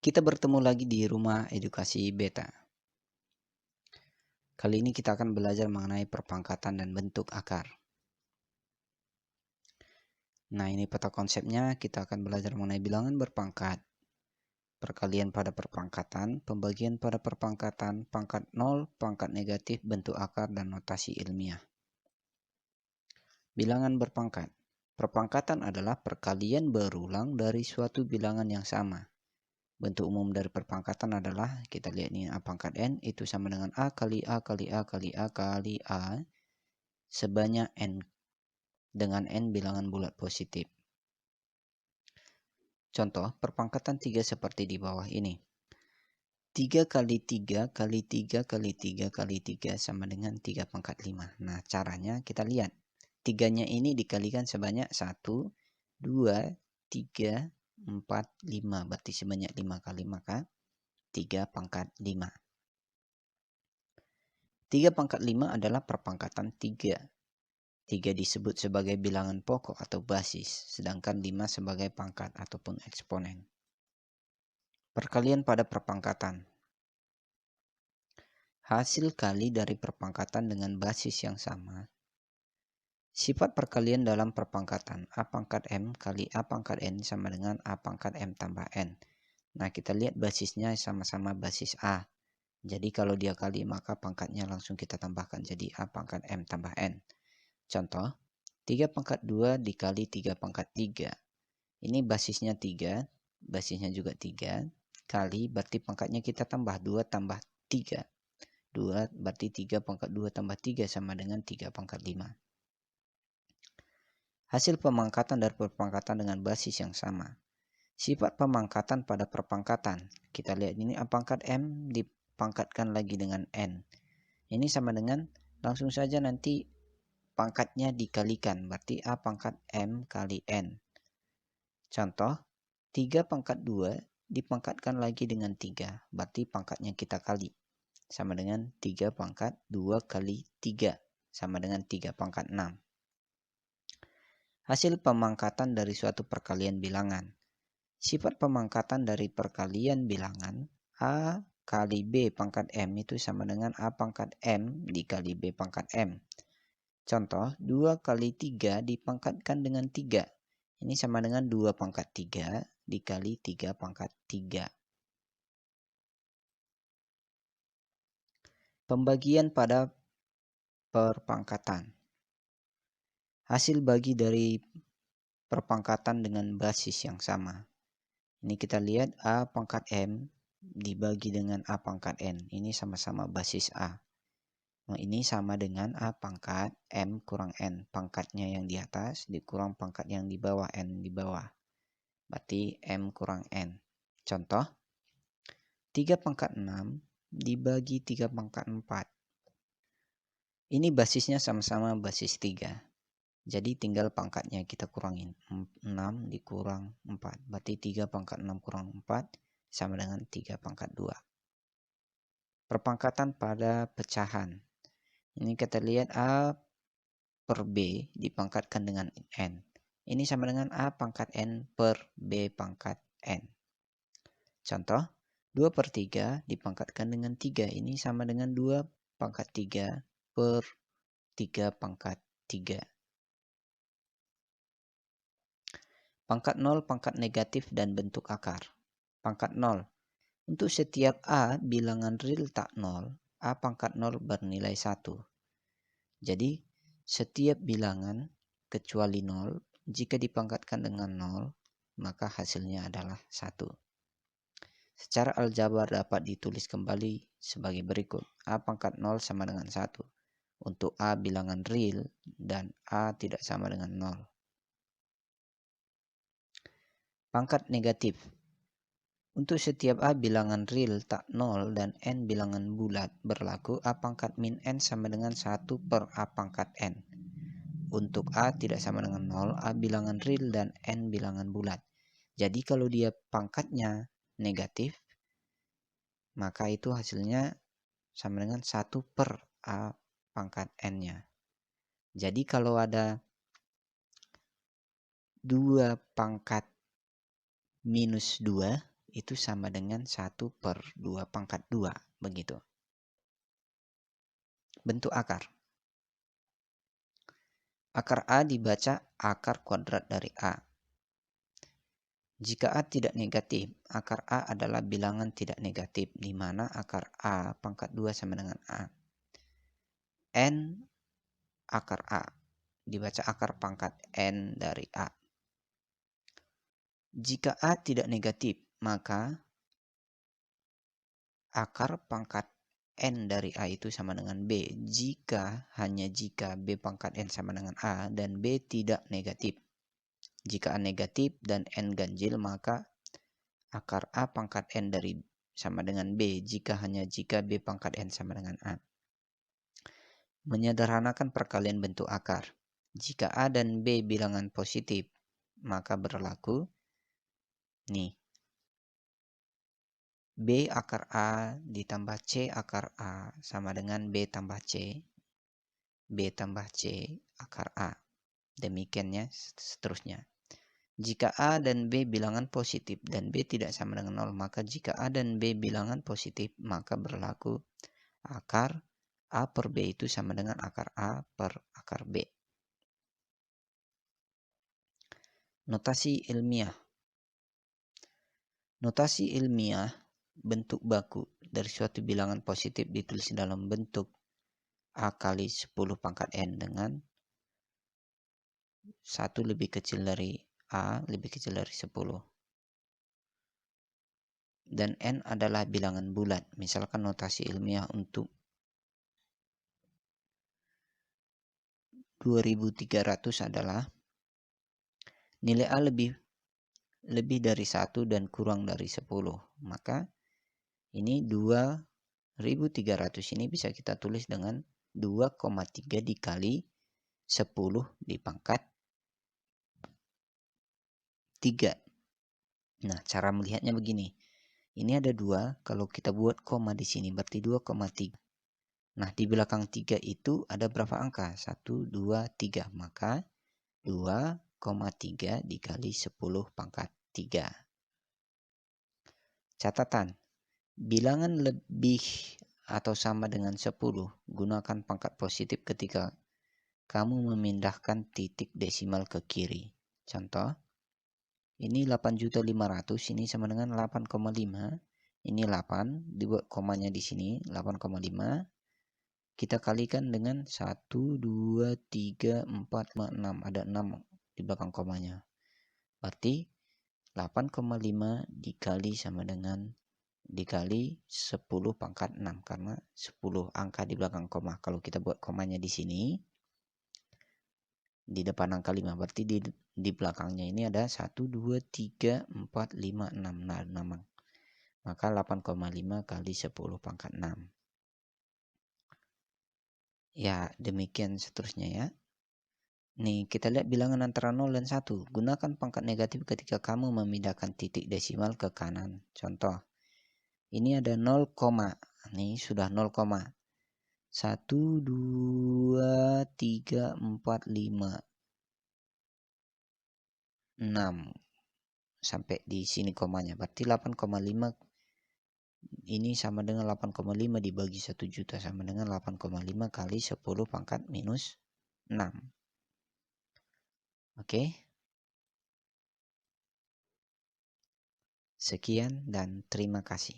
Kita bertemu lagi di Rumah Edukasi Beta. Kali ini kita akan belajar mengenai perpangkatan dan bentuk akar. Nah, ini peta konsepnya. Kita akan belajar mengenai bilangan berpangkat, perkalian pada perpangkatan, pembagian pada perpangkatan, pangkat nol, pangkat negatif, bentuk akar, dan notasi ilmiah. Bilangan berpangkat. Perpangkatan adalah perkalian berulang dari suatu bilangan yang sama. Bentuk umum dari perpangkatan adalah, kita lihat nih, A pangkat N itu sama dengan A kali A kali A kali A kali A sebanyak N dengan N bilangan bulat positif. Contoh, perpangkatan 3 seperti di bawah ini. 3 kali 3 kali 3 kali 3 kali 3 sama dengan 3 pangkat 5. Nah, caranya kita lihat. 3-nya ini dikalikan sebanyak 1, 2, 3, 4, 5. Berarti sebanyak 5 kali, maka 3 pangkat 5. 3 pangkat 5 adalah perpangkatan 3. 3 disebut sebagai bilangan pokok atau basis, sedangkan 5 sebagai pangkat ataupun eksponen. Perkalian pada perpangkatan. Hasil kali dari perpangkatan dengan basis yang sama. Sifat perkalian dalam perpangkatan A pangkat M kali A pangkat N sama dengan A pangkat M tambah N. Nah, kita lihat basisnya sama-sama basis A. Jadi kalau dia kali maka pangkatnya langsung kita tambahkan jadi A pangkat M tambah N. Contoh, 3 pangkat 2 dikali 3 pangkat 3. Ini basisnya 3, basisnya juga 3, kali berarti pangkatnya kita tambah 2 tambah 3. 2 berarti 3 pangkat 2 tambah 3 sama dengan 3 pangkat 5. Hasil pemangkatan dari perpangkatan dengan basis yang sama. Sifat pemangkatan pada perpangkatan. Kita lihat ini A pangkat M dipangkatkan lagi dengan N. Ini sama dengan langsung saja nanti pangkatnya dikalikan, berarti A pangkat M kali N. Contoh, 3 pangkat 2 dipangkatkan lagi dengan 3, berarti pangkatnya kita kali. Sama dengan 3 pangkat 2 kali 3, sama dengan 3 pangkat 6. Hasil pemangkatan dari suatu perkalian bilangan. Sifat pemangkatan dari perkalian bilangan A kali B pangkat M itu sama dengan A pangkat M dikali B pangkat M. Contoh, 2 kali 3 dipangkatkan dengan 3. Ini sama dengan 2 pangkat 3 dikali 3 pangkat 3. Pembagian pada perpangkatan. Hasil bagi dari perpangkatan dengan basis yang sama. Ini kita lihat A pangkat M dibagi dengan A pangkat N. Ini sama-sama basis A. Nah, ini sama dengan A pangkat M kurang N. Pangkatnya yang di atas dikurang pangkat yang di bawah, N di bawah. Berarti M kurang N. Contoh, 3 pangkat 6 dibagi 3 pangkat 4. Ini basisnya sama-sama basis 3. Jadi tinggal pangkatnya kita kurangin. 6 dikurang 4. Berarti 3 pangkat 6 kurang 4 sama dengan 3 pangkat 2. Perpangkatan pada pecahan. Ini kita lihat A per B dipangkatkan dengan N. Ini sama dengan A pangkat N per B pangkat N. Contoh, 2 per 3 dipangkatkan dengan 3. Ini sama dengan 2 pangkat 3 per 3 pangkat 3. Pangkat 0, pangkat negatif, dan bentuk akar. Pangkat 0. Untuk setiap A bilangan real tak 0, A pangkat 0 bernilai 1. Jadi, setiap bilangan kecuali 0, jika dipangkatkan dengan 0, maka hasilnya adalah 1. Secara aljabar dapat ditulis kembali sebagai berikut. A pangkat 0 sama dengan 1. Untuk A bilangan real dan A tidak sama dengan 0. Pangkat negatif. Untuk setiap A bilangan real tak 0 dan N bilangan bulat berlaku A pangkat min N sama dengan 1 per A pangkat N. Untuk A tidak sama dengan 0, A bilangan real dan N bilangan bulat. Jadi kalau dia pangkatnya negatif, maka itu hasilnya sama dengan 1 per A pangkat N-nya. Jadi kalau ada 2 pangkat minus 2, itu sama dengan 1/2 pangkat 2. Begitu. Bentuk akar. Akar A dibaca akar kuadrat dari A. Jika A tidak negatif, akar A adalah bilangan tidak negatif, di mana akar A pangkat 2 sama dengan A. N akar A dibaca akar pangkat N dari A. Jika A tidak negatif, maka akar pangkat N dari A itu sama dengan B. Hanya jika B pangkat N sama dengan A dan B tidak negatif. Jika A negatif dan N ganjil, maka akar A pangkat N dari sama dengan B jika B pangkat N sama dengan A. Menyederhanakan perkalian bentuk akar. Jika A dan B bilangan positif, maka berlaku nih. B akar A ditambah C akar A sama dengan B tambah C. B tambah C akar A. Demikiannya seterusnya. Jika A dan B bilangan positif dan B tidak sama dengan 0, maka jika A dan B bilangan positif, maka berlaku akar A per B itu sama dengan akar A per akar B. Notasi ilmiah. Notasi ilmiah bentuk baku dari suatu bilangan positif ditulis dalam bentuk A kali 10 pangkat N dengan 1 lebih kecil dari A lebih kecil dari 10. Dan N adalah bilangan bulat. Misalkan notasi ilmiah untuk 2300 adalah nilai A lebih dari 1 dan kurang dari 10. Maka ini 2300 ini bisa kita tulis dengan 2,3 dikali 10 di pangkat 3. Nah, cara melihatnya begini. Ini ada 2, kalau kita buat koma di sini berarti 2,3. Nah, di belakang 3 itu ada berapa angka? 1, 2, 3. Maka 2,3 dikali 10 pangkat 3. Catatan. Bilangan lebih atau sama dengan 10, gunakan pangkat positif ketika kamu memindahkan titik desimal ke kiri. Contoh, ini 8.500, ini sama dengan 8,5. Ini 8, dibuat komanya di sini, 8,5. Kita kalikan dengan 1, 2, 3, 4, 5, 6. Ada 6 di belakang komanya. Berarti 8,5 dikali sama dengan dikali 10 pangkat 6 karena 10 angka di belakang koma. Kalau kita buat komanya di sini di depan angka 5 berarti di belakangnya ini ada 1 2 3 4 5 6. Nah, 6. Maka 8,5 kali 10 pangkat 6. Ya, demikian seterusnya ya. Nih, kita lihat bilangan antara 0 dan 1. Gunakan pangkat negatif ketika kamu memindahkan titik desimal ke kanan. Contoh, ini ada 0, ini sudah 0, 1, 2, 3, 4, 5, 6. Sampai di sini komanya. Berarti 8,5 ini sama dengan 8,5 dibagi 1 juta sama dengan 8,5 kali 10 pangkat minus 6. Oke. Sekian dan terima kasih.